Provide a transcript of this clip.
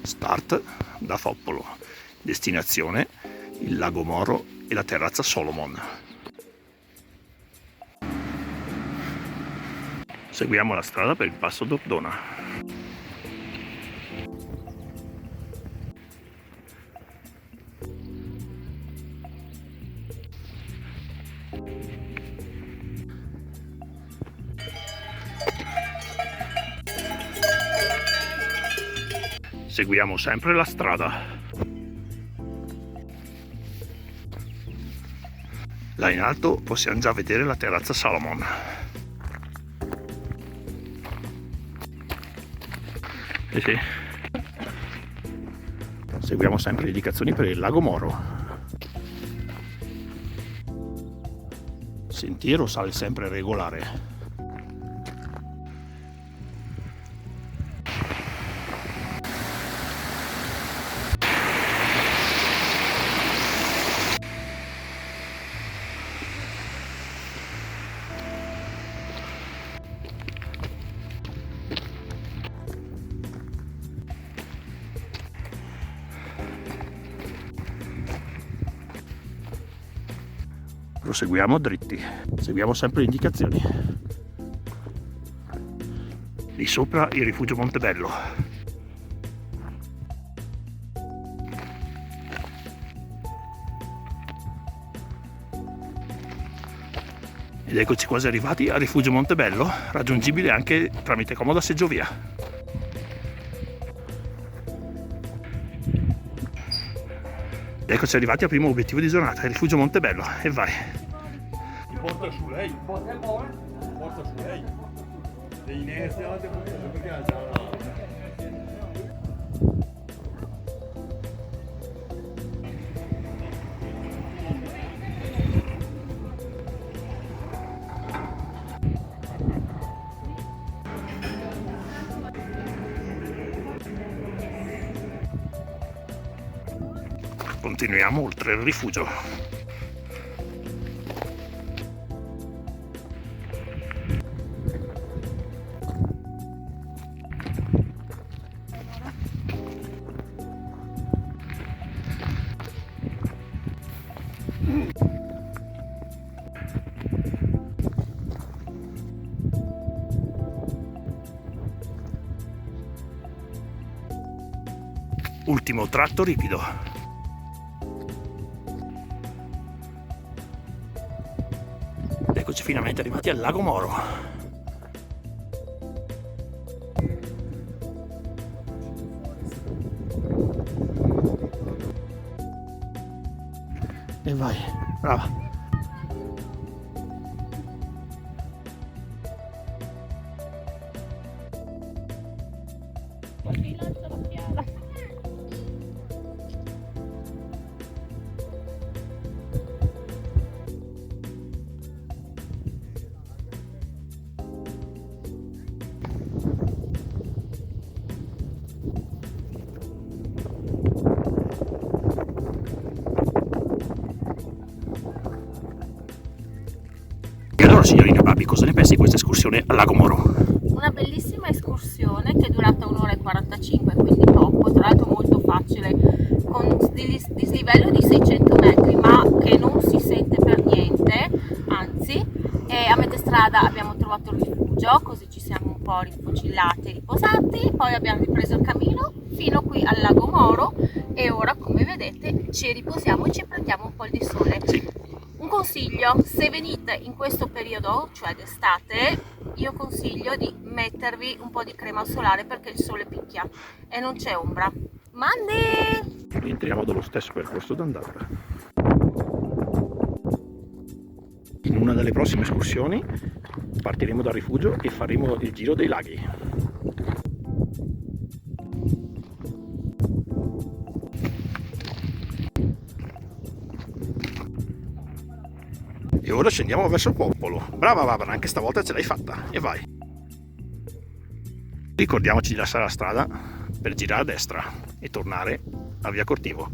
Start da Foppolo, destinazione il Lago Moro e la terrazza Solomon. Seguiamo la strada per il passo d'Ordona. Seguiamo sempre la strada. Là in alto possiamo già vedere la terrazza Solomon. Sì. Seguiamo sempre le indicazioni per il Lago Moro. Sentiero sale sempre regolare. Proseguiamo dritti, seguiamo sempre le indicazioni. Lì sopra il rifugio Montebello. Ed eccoci quasi arrivati al rifugio Montebello, raggiungibile anche tramite comoda seggiovia. Ed eccoci arrivati al primo obiettivo di giornata, il rifugio Montebello, e vai. Porta su lei, porta su lei. Le inerzie perché ha già la... Continuiamo oltre il rifugio. Ultimo tratto ripido. Eccoci finalmente arrivati al Lago Moro. E vai, brava. E allora, signorina Babi, cosa ne pensi di questa escursione al Lago Moro? Una bellissima escursione che è durata 1 ora e 45, quindi poco, tra l'altro molto facile, con un dislivello di 600 metri, ma che non si sente per niente, anzi, e a metà strada abbiamo trovato il rifugio, così ci siamo un po' rifocillati e riposati, poi abbiamo ripreso il cammino fino qui al Lago Moro e ora, come vedete, ci riposiamo e ci prendiamo un po' di sole. Sì. Un consiglio: se venite in questo periodo, cioè d'estate, io consiglio di mettervi un po' di crema solare perché il sole picchia e non c'è ombra. Mandi! Entriamo dallo stesso percorso d'andata. In una delle prossime escursioni partiremo dal rifugio e faremo il giro dei laghi. E ora scendiamo verso Poppolo. Brava Barbara, anche stavolta ce l'hai fatta. E vai. Ricordiamoci di lasciare la strada per girare a destra e tornare a via Cortivo.